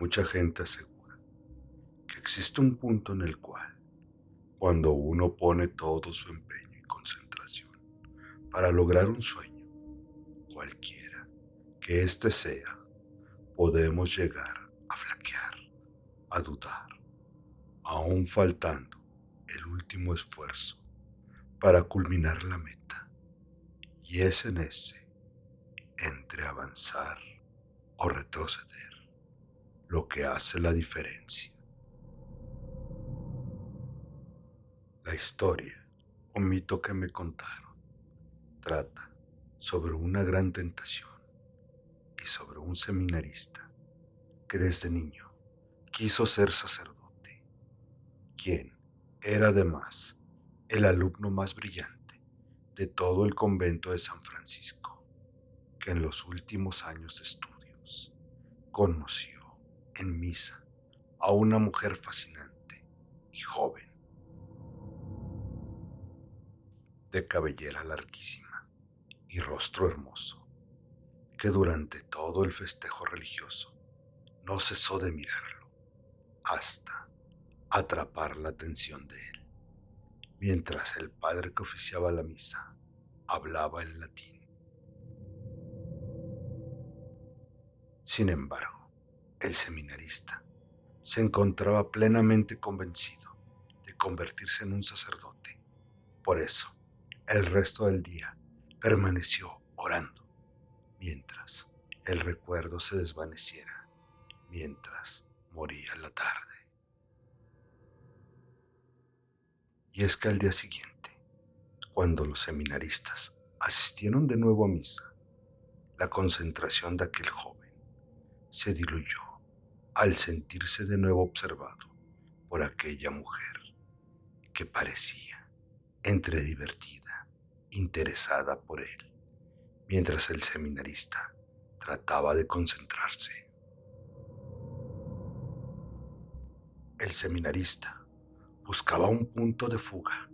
Mucha gente asegura que existe un punto en el cual, cuando uno pone todo su empeño y concentración para lograr un sueño, cualquiera que éste sea, podemos llegar a flaquear, a dudar, aún faltando el último esfuerzo para culminar la meta. Y es en ese, entre avanzar o retroceder, lo que hace la diferencia. La historia o mito que me contaron trata sobre una gran tentación y sobre un seminarista que desde niño quiso ser sacerdote, quien era además el alumno más brillante de todo el convento de San Francisco, que en los últimos años de estudios conoció en misa a una mujer fascinante y joven, de cabellera larguísima y rostro hermoso, que durante todo el festejo religioso no cesó de mirarlo hasta atrapar la atención de él, mientras el padre que oficiaba la misa hablaba en latín. Sin embargo, el seminarista se encontraba plenamente convencido de convertirse en un sacerdote. Por eso, el resto del día permaneció orando, mientras el recuerdo se desvaneciera, mientras moría la tarde. Y es que al día siguiente, cuando los seminaristas asistieron de nuevo a misa, la concentración de aquel joven se diluyó al sentirse de nuevo observado por aquella mujer que parecía entre divertida, interesada por él, mientras el seminarista trataba de concentrarse. El seminarista buscaba un punto de fuga,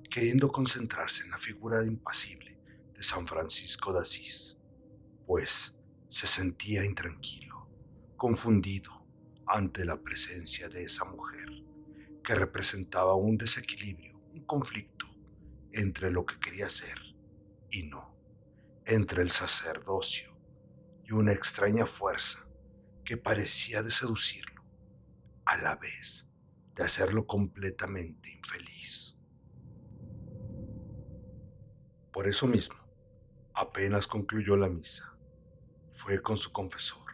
queriendo concentrarse en la figura impasible de San Francisco de Asís, pues se sentía intranquilo, confundido ante la presencia de esa mujer, que representaba un desequilibrio, un conflicto entre lo que quería ser y no, entre el sacerdocio y una extraña fuerza que parecía de seducirlo, a la vez de hacerlo completamente infeliz. Por eso mismo, apenas concluyó la misa, fue con su confesor,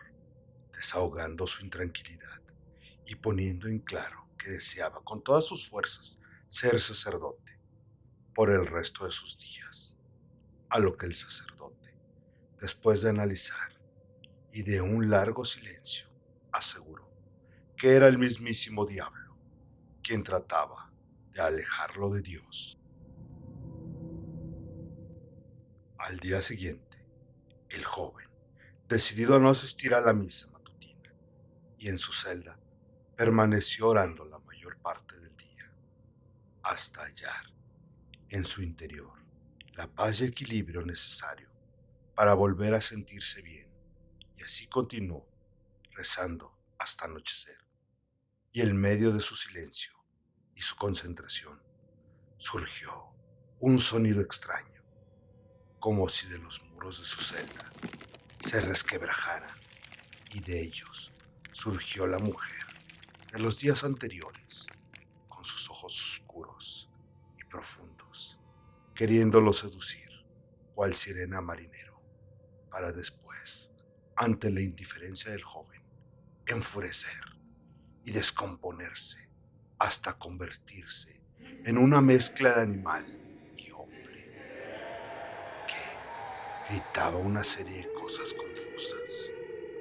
desahogando su intranquilidad y poniendo en claro que deseaba con todas sus fuerzas ser sacerdote por el resto de sus días. A lo que el sacerdote, después de analizar y de un largo silencio, aseguró que era el mismísimo diablo quien trataba de alejarlo de Dios. Al día siguiente, el joven, decidido a no asistir a la misa matutina, y en su celda permaneció orando la mayor parte del día, hasta hallar en su interior la paz y equilibrio necesario para volver a sentirse bien, y así continuó rezando hasta anochecer. Y en medio de su silencio y su concentración surgió un sonido extraño, como si de los muros de su celda se resquebrajaran, y de ellos surgió la mujer de los días anteriores, con sus ojos oscuros y profundos, queriéndolo seducir, cual sirena marinero, para después, ante la indiferencia del joven, enfurecer y descomponerse hasta convertirse en una mezcla de animal y hombre, que gritaba una serie de cosas confusas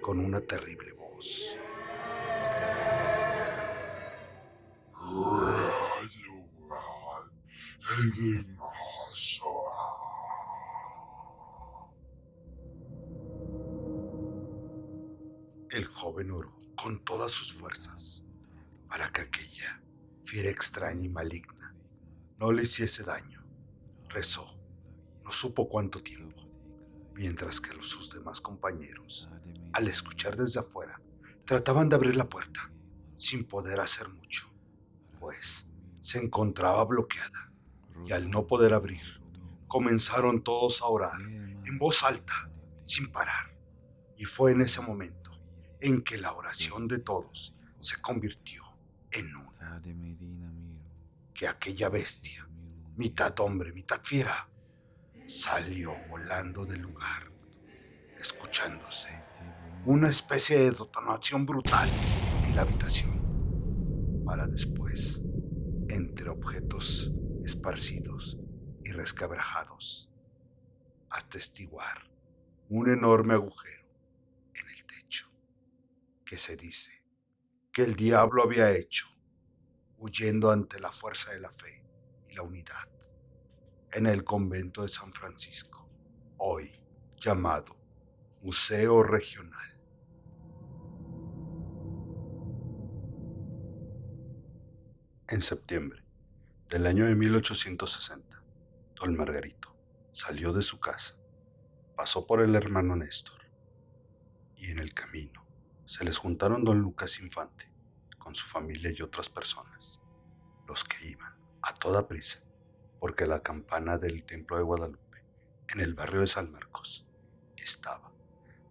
con una terrible voz. El joven oró con todas sus fuerzas para que aquella fiera extraña y maligna no le hiciese daño. Rezó, no supo cuánto tiempo, mientras que sus demás compañeros, al escuchar desde afuera, Trataban de abrir la puerta, sin poder hacer mucho, pues se encontraba bloqueada, y al no poder abrir, comenzaron todos a orar en voz alta, sin parar. Y fue en ese momento en que la oración de todos se convirtió en una, que aquella bestia, mitad hombre, mitad fiera, salió volando del lugar, escuchándose una especie de detonación brutal en la habitación, para después, entre objetos esparcidos y resquebrajados, atestiguar un enorme agujero en el techo, que se dice que el diablo había hecho, huyendo ante la fuerza de la fe y la unidad, en el convento de San Francisco, hoy llamado Museo Regional. En septiembre del año de 1860, don Margarito salió de su casa, pasó por el hermano Néstor, y en el camino se les juntaron don Lucas Infante con su familia y otras personas, los que iban a toda prisa, porque la campana del templo de Guadalupe, en el barrio de San Marcos, estaba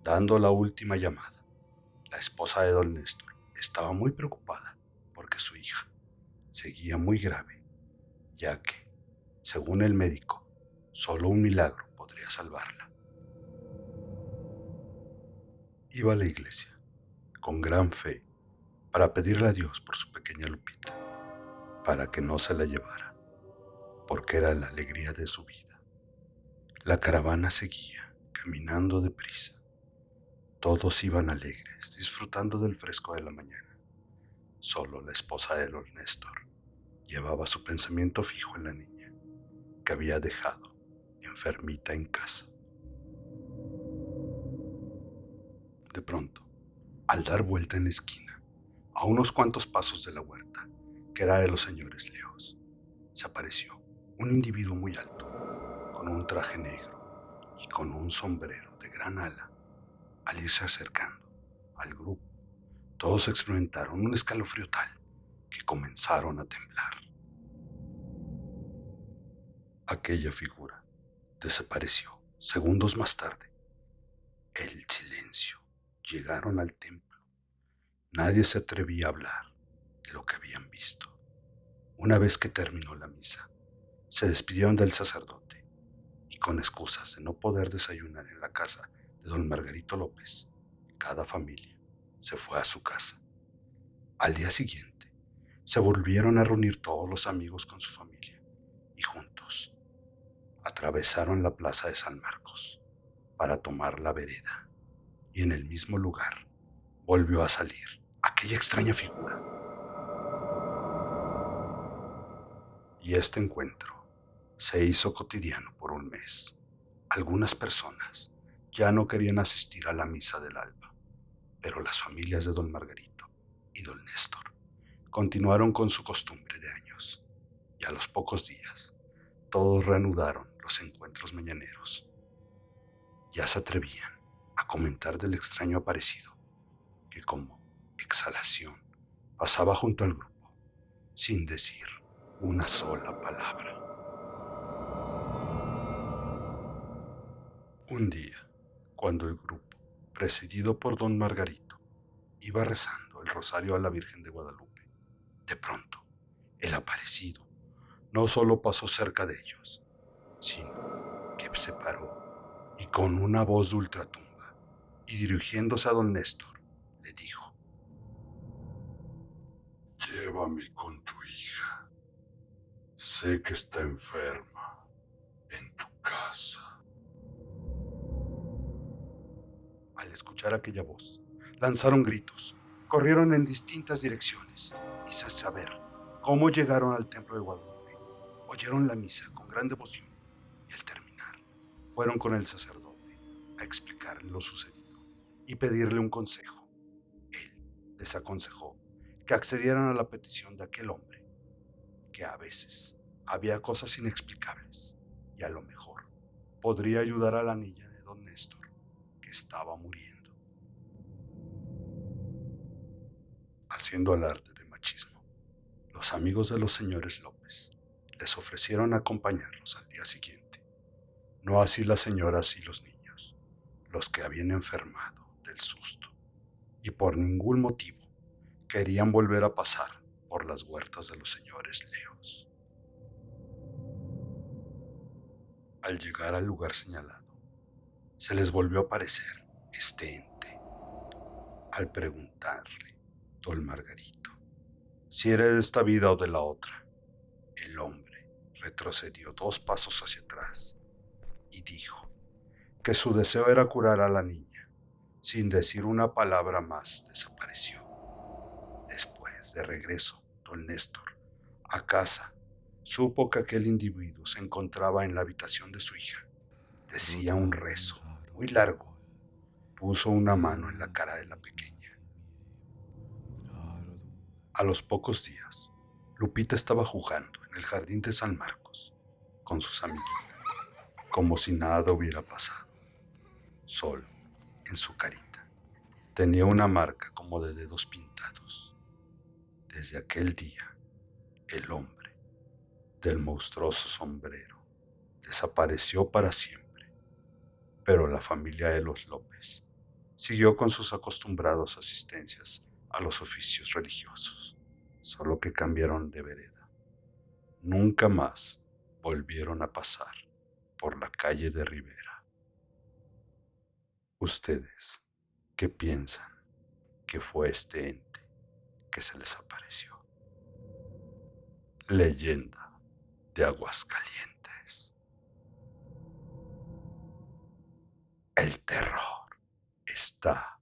dando la última llamada. La esposa de don Néstor estaba muy preocupada porque su hija seguía muy grave, ya que, según el médico, solo un milagro podría salvarla. Iba a la iglesia, con gran fe, para pedirle a Dios por su pequeña Lupita, para que no se la llevara, porque era la alegría de su vida. La caravana seguía, caminando deprisa. Todos iban alegres, disfrutando del fresco de la mañana. Solo la esposa de don Néstor llevaba su pensamiento fijo en la niña, que había dejado enfermita en casa. De pronto, al dar vuelta en la esquina, a unos cuantos pasos de la huerta, que era de los señores Leos, se apareció un individuo muy alto, con un traje negro y con un sombrero de gran ala. Al irse acercando al grupo, todos experimentaron un escalofrío tal que comenzaron a temblar. Aquella figura desapareció segundos más tarde. El silencio. Llegaron al templo. Nadie se atrevía a hablar de lo que habían visto. Una vez que terminó la misa, se despidieron del sacerdote y, con excusas de no poder desayunar en la casa de don Margarito López, cada familia se fue a su casa. Al día siguiente, se volvieron a reunir todos los amigos con su familia y juntos atravesaron la plaza de San Marcos para tomar la vereda, y en el mismo lugar volvió a salir aquella extraña figura. Y este encuentro se hizo cotidiano por un mes. Algunas personas ya no querían asistir a la misa del alba, pero las familias de don Margarito y don Néstor continuaron con su costumbre de años, y a los pocos días todos reanudaron los encuentros mañaneros. Ya se atrevían a comentar del extraño aparecido, que como exhalación pasaba junto al grupo, sin decir una sola palabra. Un día, cuando el grupo, presidido por don Margarito, iba rezando el rosario a la Virgen de Guadalupe, de pronto, el aparecido no solo pasó cerca de ellos, sino que se paró y, con una voz de ultratumba, y dirigiéndose a don Néstor, le dijo: «Llévame con tu hija. Sé que está enferma en tu casa». Al escuchar aquella voz, lanzaron gritos, corrieron en distintas direcciones y, sin saber cómo llegaron al templo de Guadalupe, oyeron la misa con gran devoción y, al terminar, fueron con el sacerdote a explicarle lo sucedido y pedirle un consejo. Él les aconsejó que accedieran a la petición de aquel hombre, que a veces había cosas inexplicables y a lo mejor podría ayudar a la niña de don Néstor, que estaba muriendo. haciendo alarde de machismo. Los amigos de los señores López les ofrecieron acompañarlos al día siguiente, no así las señoras y los niños, los que habían enfermado del susto y por ningún motivo querían volver a pasar por las huertas de los señores Leos. Al llegar al lugar señalado, se les volvió a aparecer este ente. Al preguntarle, don Margarito, si era de esta vida o de la otra, el hombre retrocedió 2 pasos hacia atrás y dijo que su deseo era curar a la niña. Sin decir una palabra más, desapareció. Después, de regreso, don Néstor, a casa, supo que aquel individuo se encontraba en la habitación de su hija. Decía un rezo muy largo. Puso una mano en la cara de la pequeña. A los pocos días, Lupita estaba jugando en el jardín de San Marcos con sus amiguitas, como si nada hubiera pasado. Solo, en su carita, tenía una marca como de dedos pintados. Desde aquel día, el hombre del monstruoso sombrero desapareció para siempre, pero la familia de los López siguió con sus acostumbrados asistencias a los oficios religiosos, solo que cambiaron de vereda. Nunca más volvieron a pasar por la calle de Rivera. ¿Ustedes qué piensan que fue este ente que se les apareció? Leyenda de Aguascalientes. El terror está